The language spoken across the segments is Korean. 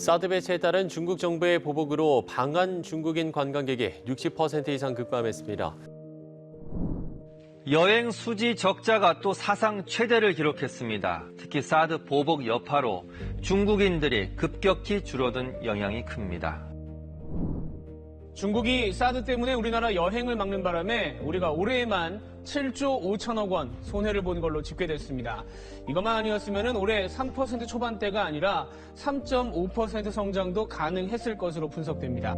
사드 배치에 따른 중국 정부의 보복으로 방한 중국인 관광객이 60% 이상 급감했습니다. 여행 수지 적자가 또 사상 최대를 기록했습니다. 특히 사드 보복 여파로 중국인들이 급격히 줄어든 영향이 큽니다. 중국이 사드 때문에 우리나라 여행을 막는 바람에 우리가 올해에만 7조 5천억 원 손해를 본 걸로 집계됐습니다. 이것만 아니었으면 올해 3% 초반대가 아니라 3.5% 성장도 가능했을 것으로 분석됩니다.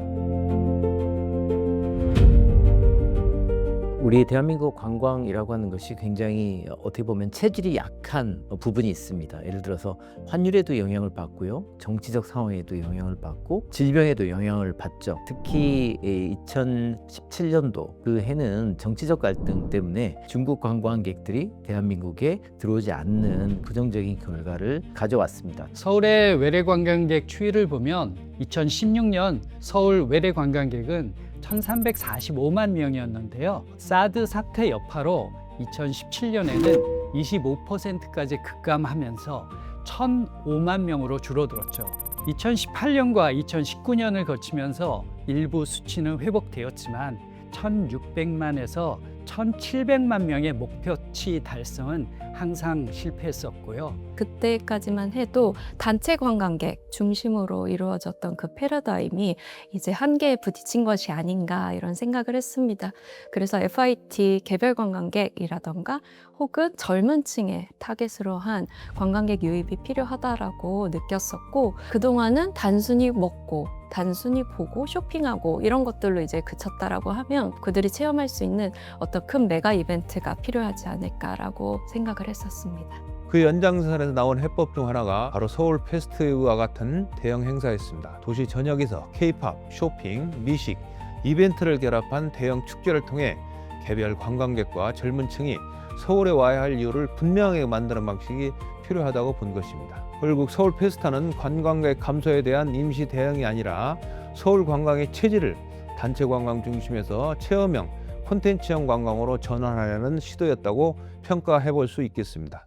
우리 대한민국 관광이라고 하는 것이 굉장히 어떻게 보면 체질이 약한 부분이 있습니다. 예를 들어서 환율에도 영향을 받고요. 정치적 상황에도 영향을 받고 질병에도 영향을 받죠. 특히 2017년도 그 해는 정치적 갈등 때문에 중국 관광객들이 대한민국에 들어오지 않는 부정적인 결과를 가져왔습니다. 서울의 외래 관광객 추이를 보면 2016년 서울 외래 관광객은 1345만 명이었는데요. 사드 사태 여파로 2017년에는 25%까지 급감하면서 1005만 명으로 줄어들었죠. 2018년과 2019년을 거치면서 일부 수치는 회복되었지만 1600만에서 1700만 명의 목표치 달성은 항상 실패했었고요. 그때까지만 해도 단체관광객 중심으로 이루어졌던 그 패러다임이 이제 한계에 부딪힌 것이 아닌가 이런 생각을 했습니다. 그래서 FIT 개별관광객이라던가 혹은 젊은 층에 타겟으로 한 관광객 유입이 필요하다라고 느꼈었고, 그동안은 단순히 먹고 단순히 보고 쇼핑하고 이런 것들로 이제 그쳤다라고 하면 그들이 체험할 수 있는 어떤 큰 메가 이벤트가 필요하지 않을까라고 생각을 했었습니다. 그 연장선에서 나온 해법 중 하나가 바로 서울 페스트와 같은 대형 행사였습니다. 도시 전역에서 K-팝, 쇼핑, 미식, 이벤트를 결합한 대형 축제를 통해 개별 관광객과 젊은 층이 서울에 와야 할 이유를 분명하게 만드는 방식이 필요하다고 본 것입니다. 결국 서울 페스타는 관광객 감소에 대한 임시 대응이 아니라 서울 관광의 체질을 단체 관광 중심에서 체험형, 콘텐츠형 관광으로 전환하려는 시도였다고 평가해 볼 수 있겠습니다.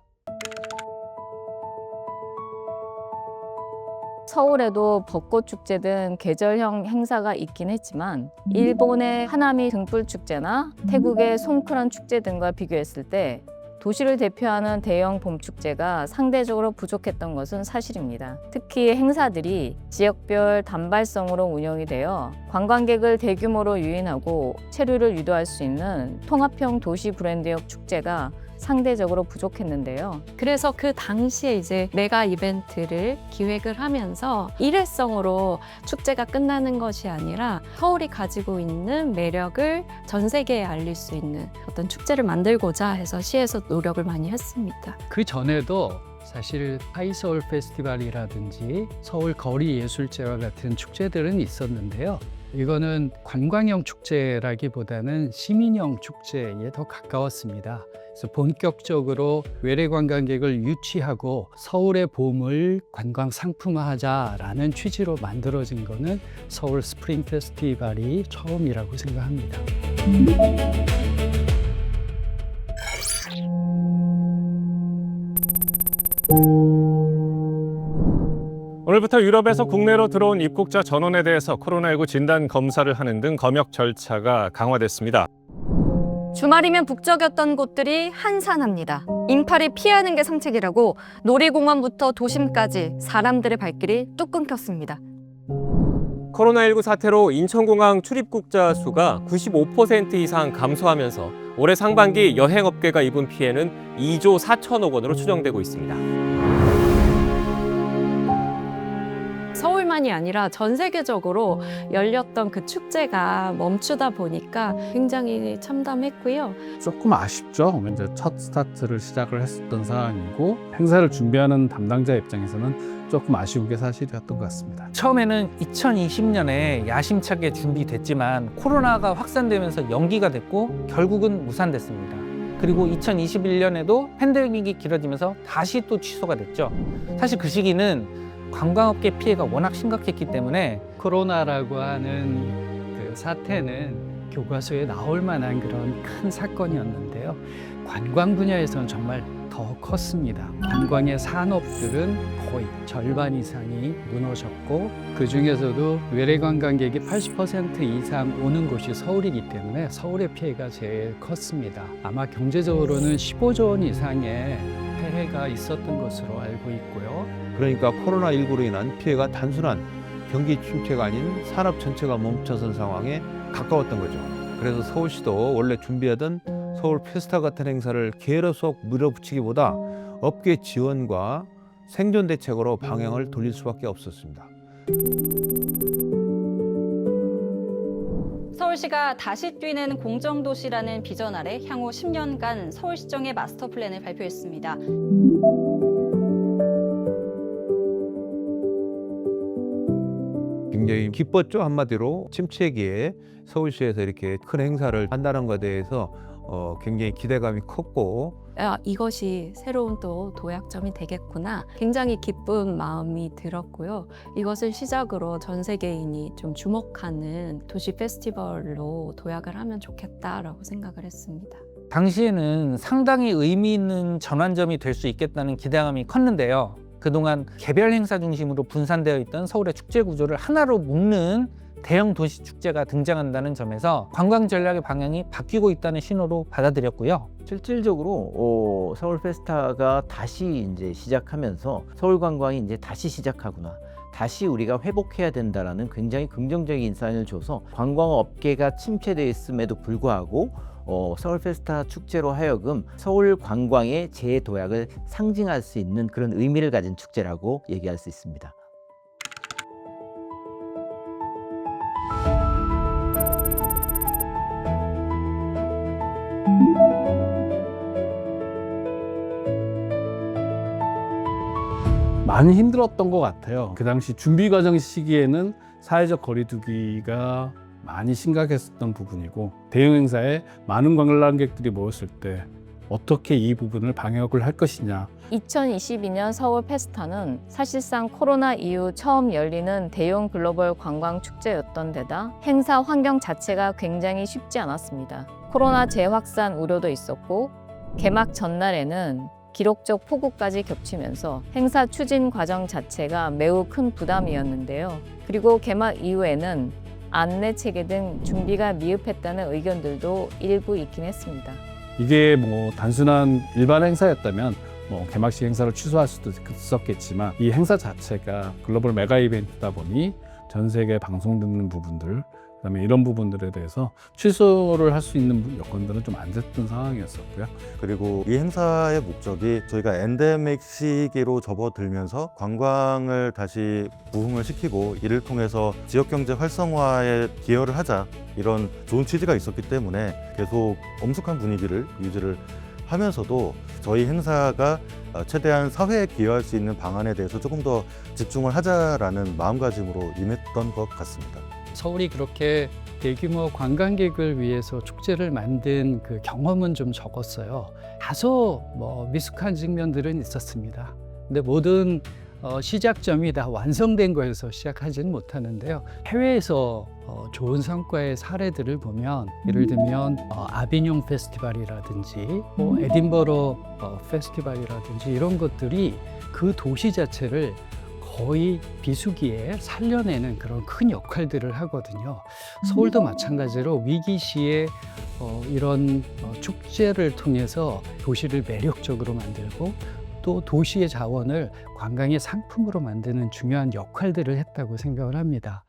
서울에도 벚꽃 축제 등 계절형 행사가 있긴 했지만 일본의 하나미 등불 축제나 태국의 송크란 축제 등과 비교했을 때 도시를 대표하는 대형 봄 축제가 상대적으로 부족했던 것은 사실입니다. 특히 행사들이 지역별 단발성으로 운영이 되어 관광객을 대규모로 유인하고 체류를 유도할 수 있는 통합형 도시 브랜드형 축제가 상대적으로 부족했는데요. 그래서 그 당시에 이제 메가 이벤트를 기획을 하면서 일회성으로 축제가 끝나는 것이 아니라 서울이 가지고 있는 매력을 전 세계에 알릴 수 있는 어떤 축제를 만들고자 해서 시에서 노력을 많이 했습니다. 그 전에도 사실 하이서울 페스티벌이라든지 서울 거리 예술제와 같은 축제들은 있었는데요. 이거는 관광형 축제라기보다는 시민형 축제에 더 가까웠습니다. 그래서 본격적으로 외래 관광객을 유치하고 서울의 봄을 관광 상품화하자라는 취지로 만들어진 거는 서울 스프링 페스티벌이 처음이라고 생각합니다. 오늘부터 유럽에서 국내로 들어온 입국자 전원에 대해서 코로나19 진단 검사를 하는 등 검역 절차가 강화됐습니다. 주말이면 북적였던 곳들이 한산합니다. 인파를 피하는 게 상책이라고 놀이공원부터 도심까지 사람들의 발길이 뚝 끊겼습니다. 코로나19 사태로 인천공항 출입국자 수가 95% 이상 감소하면서 올해 상반기 여행업계가 입은 피해는 2조 4천억 원으로 추정되고 있습니다. 서울만이 아니라 전 세계적으로 열렸던 그 축제가 멈추다 보니까 굉장히 참담했고요. 조금 아쉽죠. 이제 첫 스타트를 시작을 했었던 상황이고 행사를 준비하는 담당자 입장에서는 조금 아쉬운 게 사실이었던 것 같습니다. 처음에는 2020년에 야심차게 준비됐지만 코로나가 확산되면서 연기가 됐고 결국은 무산됐습니다. 그리고 2021년에도 팬데믹이 길어지면서 다시 또 취소가 됐죠. 사실 그 시기는 관광업계 피해가 워낙 심각했기 때문에 코로나라고 하는 그 사태는 교과서에 나올 만한 그런 큰 사건이었는데요. 관광 분야에서는 정말 더 컸습니다. 관광의 산업들은 거의 절반 이상이 무너졌고 그 중에서도 외래 관광객이 80% 이상 오는 곳이 서울이기 때문에 서울의 피해가 제일 컸습니다. 아마 경제적으로는 15조 원 이상의 폐해가 있었던 것으로 알고 있고요. 그러니까 코로나19로 인한 피해가 단순한 경기 침체가 아닌 산업 전체가 멈춰선 상황에 가까웠던 거죠. 그래서 서울시도 원래 준비하던 서울 페스타 같은 행사를 계속 밀어붙이기보다 업계 지원과 생존 대책으로 방향을 돌릴 수밖에 없었습니다. 서울시가 다시 뛰는 공정도시라는 비전 아래 향후 10년간 서울시정의 마스터 플랜을 발표했습니다. 굉장히 기뻤죠. 한마디로 침체기에 서울시에서 이렇게 큰 행사를 한다는 것에 대해서 굉장히 기대감이 컸고 이것이 새로운 또 도약점이 되겠구나. 굉장히 기쁜 마음이 들었고요. 이것을 시작으로 전 세계인이 좀 주목하는 도시 페스티벌로 도약을 하면 좋겠다라고 생각을 했습니다. 당시에는 상당히 의미 있는 전환점이 될 수 있겠다는 기대감이 컸는데요. 그동안 개별 행사 중심으로 분산되어 있던 서울의 축제 구조를 하나로 묶는 대형 도시 축제가 등장한다는 점에서 관광 전략의 방향이 바뀌고 있다는 신호로 받아들였고요. 실질적으로 서울 페스타가 다시 이제 시작하면서 서울 관광이 이제 다시 시작하구나. 다시 우리가 회복해야 된다라는 굉장히 긍정적인 인사인을 줘서 관광업계가 침체되어 있음에도 불구하고 서울 페스타 축제로 하여금 서울 관광의 재도약을 상징할 수 있는 그런 의미를 가진 축제라고 얘기할 수 있습니다. 많이 힘들었던 것 같아요. 그 당시 준비 과정 시기에는 사회적 거리두기가 많이 심각했었던 부분이고 대형 행사에 많은 관람객들이 모였을 때 어떻게 이 부분을 방역을 할 것이냐. 2022년 서울 페스타는 사실상 코로나 이후 처음 열리는 대형 글로벌 관광 축제였던 데다 행사 환경 자체가 굉장히 쉽지 않았습니다. 코로나 재확산 우려도 있었고 개막 전날에는 기록적 폭우까지 겹치면서 행사 추진 과정 자체가 매우 큰 부담이었는데요. 그리고 개막 이후에는 안내 체계 등 준비가 미흡했다는 의견들도 일부 있긴 했습니다. 이게 뭐 단순한 일반 행사였다면 개막식 행사를 취소할 수도 있었겠지만 이 행사 자체가 글로벌 메가 이벤트다 보니 전 세계에 방송되는 부분들 그다음에 이런 부분들에 대해서 취소를 할 수 있는 여건들은 좀 안 됐던 상황이었었고요. 그리고 이 행사의 목적이 저희가 엔데믹 시기로 접어들면서 관광을 다시 부흥을 시키고 이를 통해서 지역경제 활성화에 기여를 하자 이런 좋은 취지가 있었기 때문에 계속 엄숙한 분위기를 유지를 하면서도 저희 행사가 최대한 사회에 기여할 수 있는 방안에 대해서 조금 더 집중을 하자라는 마음가짐으로 임했던 것 같습니다. 서울이 그렇게 대규모 관광객을 위해서 축제를 만든 그 경험은 좀 적었어요. 다소 미숙한 측면들은 있었습니다. 근데 모든 시작점이 다 완성된 거에서 시작하지는 못하는데요. 해외에서 좋은 성과의 사례들을 보면 예를 들면 아비뇽 페스티벌이라든지 에딘버러 페스티벌이라든지 이런 것들이 그 도시 자체를 거의 비수기에 살려내는 그런 큰 역할들을 하거든요. 서울도 마찬가지로 위기 시에 이런 축제를 통해서 도시를 매력적으로 만들고 또 도시의 자원을 관광의 상품으로 만드는 중요한 역할들을 했다고 생각을 합니다.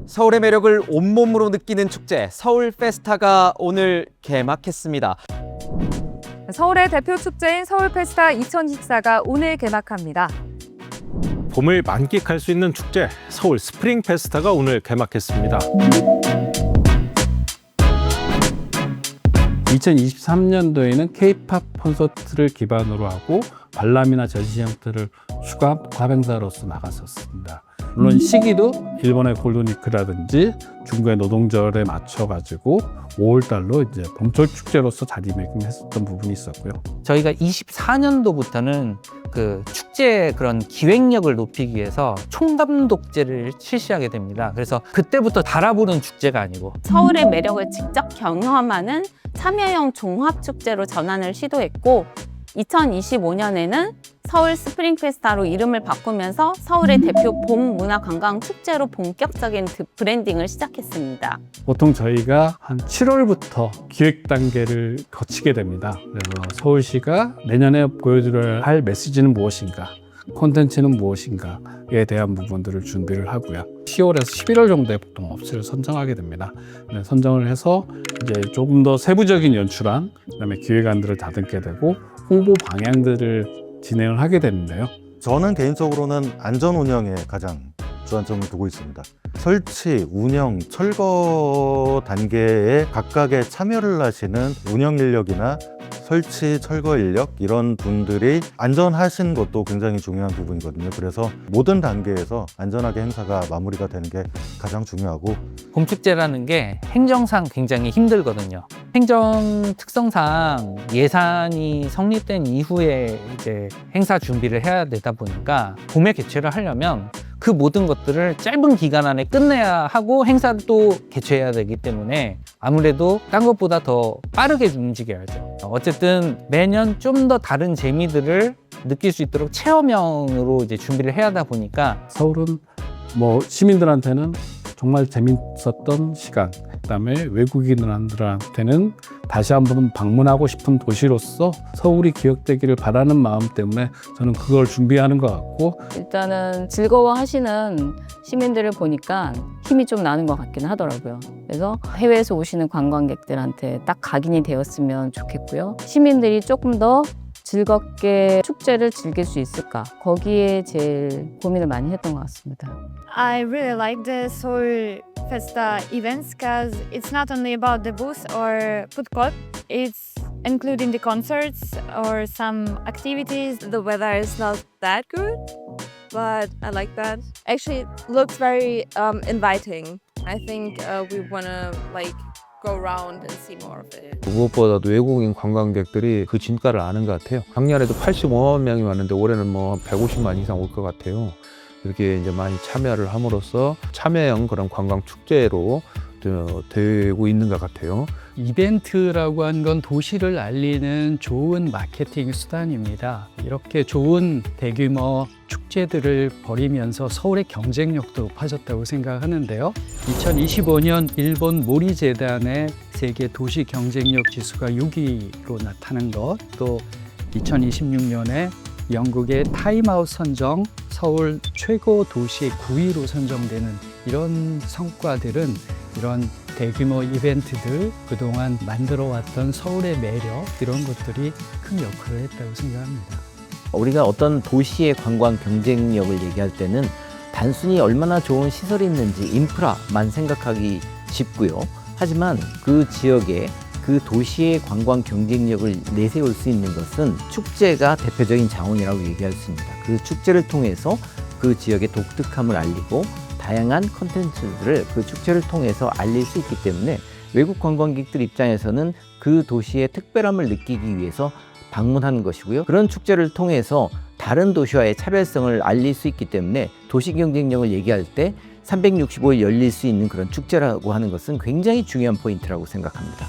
서울의 매력을 온몸으로 느끼는 축제 서울 페스타가 오늘 개막했습니다. 서울의 대표 축제인 서울 페스타 2024가 오늘 개막합니다. 봄을 만끽할 수 있는 축제 서울스프링페스티벌'가 오늘 개막했습니다. 2023년도에는 K-팝 콘서트를 기반으로 하고 관람이나 전시 형태를 추가 과행사로서 나갔었습니다. 물론 시기도 일본의 골든위크라든지 중국의 노동절에 맞춰가지고 5월달로 이제 봄철 축제로서 자리매김했었던 부분이 있었고요. 저희가 24년도부터는 그 축제 그런 기획력을 높이기 위해서 총감독제를 실시하게 됩니다. 그래서 그때부터 달아보는 축제가 아니고 서울의 매력을 직접 경험하는 참여형 종합축제로 전환을 시도했고 2025년에는 서울스프링페스티벌'로 이름을 바꾸면서 서울의 대표 봄 문화 관광 축제로 본격적인 브랜딩을 시작했습니다. 보통 저희가 한 7월부터 기획 단계를 거치게 됩니다. 그래서 서울시가 내년에 보여드려야 할 메시지는 무엇인가, 콘텐츠는 무엇인가에 대한 부분들을 준비를 하고요. 10월에서 11월 정도에 보통 업체를 선정하게 됩니다. 선정을 해서 이제 조금 더 세부적인 연출안, 그다음에 기획안들을 다듬게 되고 홍보 방향들을 진행을 하게 되는데요. 저는 개인적으로는 안전 운영에 가장 주안점을 두고 있습니다. 설치, 운영, 철거 단계에 각각의 참여를 하시는 운영 인력이나 설치, 철거 인력 이런 분들이 안전하신 것도 굉장히 중요한 부분이거든요. 그래서 모든 단계에서 안전하게 행사가 마무리가 되는 게 가장 중요하고 봄축제라는 게 행정상 굉장히 힘들거든요. 행정 특성상 예산이 성립된 이후에 이제 행사 준비를 해야 되다 보니까 봄에 개최를 하려면 그 모든 것들을 짧은 기간 안에 끝내야 하고 행사를 또 개최해야 되기 때문에 아무래도 딴 것보다 더 빠르게 움직여야죠. 어쨌든 매년 좀 더 다른 재미들을 느낄 수 있도록 체험형으로 이제 준비를 해야 하다 보니까 서울은 뭐 시민들한테는 정말 재밌었던 시간, 그다음에 외국인들한테는 다시 한번 방문하고 싶은 도시로서 서울이 기억되기를 바라는 마음 때문에 저는 그걸 준비하는 것 같고 일단은 즐거워하시는 시민들을 보니까 힘이 좀 나는 것 같긴 하더라고요. 그래서 해외에서 오시는 관광객들한테 딱 각인이 되었으면 좋겠고요. 시민들이 조금 더 즐겁게 축제를 즐길 수 있을까? 거기에 제일 고민을 많이 했던 것 같습니다. I really like the Seoul Festa events because it's not only about the booth or food court, it's including the concerts or some activities. The weather is not that good, but I like that. Actually, it looks very inviting. I think we wanna go around and see more of it. 무엇보다도 외국인 관광객들이 그 진가를 아는 것 같아요. 작년에도 85만 명이 왔는데 올해는 뭐 150만 이상 올 것 같아요. 이렇게 이제 많이 참여를 함으로써 참여형 그런 관광 축제로 되고 있는 것 같아요. 이벤트라고 하는 건 도시를 알리는 좋은 마케팅 수단입니다. 이렇게 좋은 대규모 축제들을 벌이면서 서울의 경쟁력도 높아졌다고 생각하는데요. 2025년 일본 모리재단의 세계 도시 경쟁력 지수가 6위로 나타난 것, 또 2026년에 영국의 타임아웃 선정 서울 최고 도시 9위로 선정되는 이런 성과들은 이런 대규모 이벤트들, 그동안 만들어왔던 서울의 매력, 이런 것들이 큰 역할을 했다고 생각합니다. 우리가 어떤 도시의 관광 경쟁력을 얘기할 때는 단순히 얼마나 좋은 시설이 있는지 인프라만 생각하기 쉽고요. 하지만 그 지역에 그 도시의 관광 경쟁력을 내세울 수 있는 것은 축제가 대표적인 자원이라고 얘기할 수 있습니다. 그 축제를 통해서 그 지역의 독특함을 알리고 다양한 콘텐츠들을 그 축제를 통해서 알릴 수 있기 때문에 외국 관광객들 입장에서는 그 도시의 특별함을 느끼기 위해서 방문하는 것이고요. 그런 축제를 통해서 다른 도시와의 차별성을 알릴 수 있기 때문에 도시 경쟁력을 얘기할 때 365일 열릴 수 있는 그런 축제라고 하는 것은 굉장히 중요한 포인트라고 생각합니다.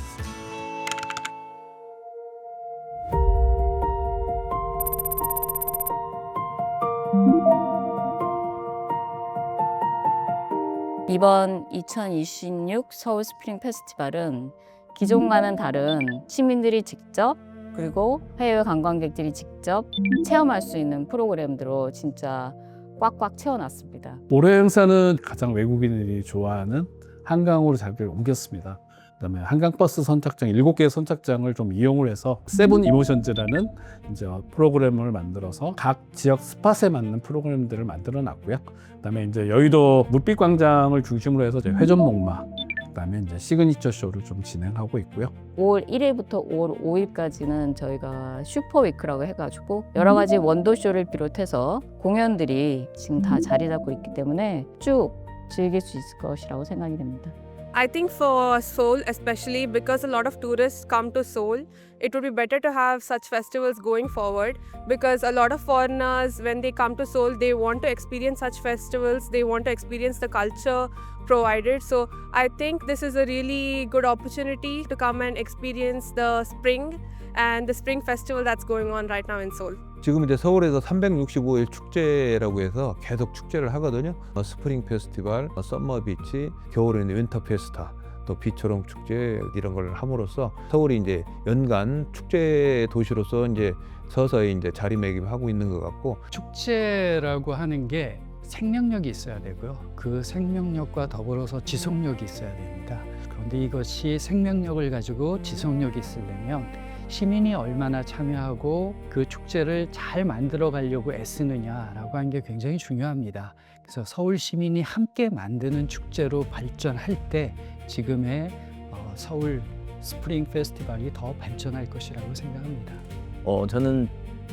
이번 2026 서울 스프링 페스티벌은 기존과는 다른 시민들이 직접 그리고 해외 관광객들이 직접 체험할 수 있는 프로그램들로 진짜 꽉꽉 채워놨습니다. 올해 행사는 가장 외국인들이 좋아하는 한강으로 자리를 옮겼습니다. 그다음에 한강버스 선착장 7개의 선착장을 좀 이용을 해서 세븐 이모션즈라는 이제 프로그램을 만들어서 각 지역 스팟에 맞는 프로그램들을 만들어 놨고요. 그다음에 이제 여의도 물빛광장을 중심으로 해서 이제 회전목마, 그다음에 이제 시그니처 쇼를 좀 진행하고 있고요. 5월 1일부터 5월 5일까지는 저희가 슈퍼위크라고 해가지고 여러 가지 원더쇼를 비롯해서 공연들이 지금 다 자리 잡고 있기 때문에 쭉 즐길 수 있을 것이라고 생각이 됩니다. I think for Seoul, especially because a lot of tourists come to Seoul, it would be better to have such festivals going forward because a lot of foreigners, when they come to Seoul, they want to experience such festivals, they want to experience the culture provided. So I think this is a really good opportunity to come and experience the spring and the spring festival that's going on right now in Seoul. 지금 이제 서울에서 365일 축제라고 해서 계속 축제를 하거든요. 스프링 페스티벌, 썸머 비치, 겨울에는 윈터 페스타, 또 비초롱 축제 이런 걸 함으로써 서울이 이제 연간 축제 도시로서 이제 서서히 이제 자리매김하고 있는 것 같고, 축제라고 하는 게 생명력이 있어야 되고요. 그 생명력과 더불어서 지속력이 있어야 됩니다. 그런데 이것이 생명력을 가지고 지속력이 있으려면 시민이 얼마나 참여하고 그 축제를 잘 만들어 가려고 애쓰느냐라고 하는 게 굉장히 중요합니다. 그래서 서울 시민이 함께 만드는 축제로 발전할 때 지금의 서울 스프링 페스티벌이 더 발전할 것이라고 생각합니다. 저는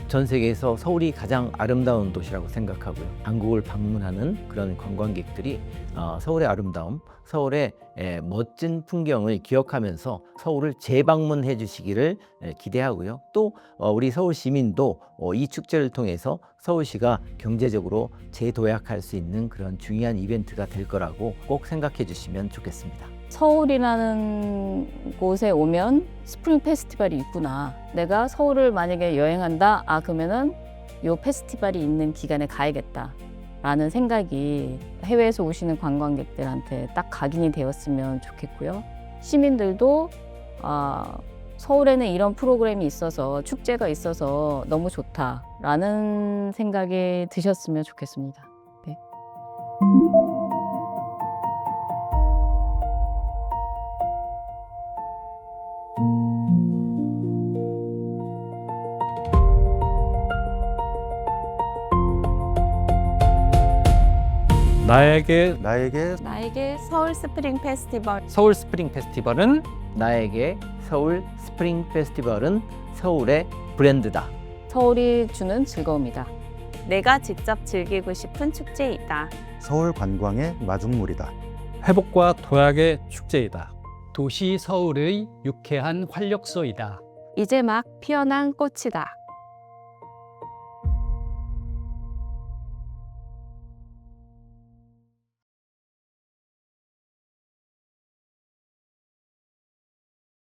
전 세계에서 서울이 가장 아름다운 도시라고 생각하고요. 한국을 방문하는 그런 관광객들이 서울의 아름다움, 서울의 멋진 풍경을 기억하면서 서울을 재방문해 주시기를 기대하고요. 또 우리 서울 시민도 이 축제를 통해서 서울시가 경제적으로 재도약할 수 있는 그런 중요한 이벤트가 될 거라고 꼭 생각해 주시면 좋겠습니다. 서울이라는 곳에 오면 스프링 페스티벌이 있구나. 내가 서울을 만약에 여행한다. 그러면은 요 페스티벌이 있는 기간에 가야겠다. 라는 생각이 해외에서 오시는 관광객들한테 딱 각인이 되었으면 좋겠고요. 시민들도 서울에는 이런 프로그램이 있어서 축제가 있어서 너무 좋다라는 생각이 드셨으면 좋겠습니다. 네. 나에게 서울 스프링 페스티벌. 서울 스프링 페스티벌은 나에게 서울 스프링 페스티벌은 서울의 브랜드다. 서울이 주는 즐거움이다. 내가 직접 즐기고 싶은 축제이다. 서울 관광의 마중물이다. 회복과 도약의 축제이다. 도시 서울의 유쾌한 활력소이다. 이제 막 피어난 꽃이다.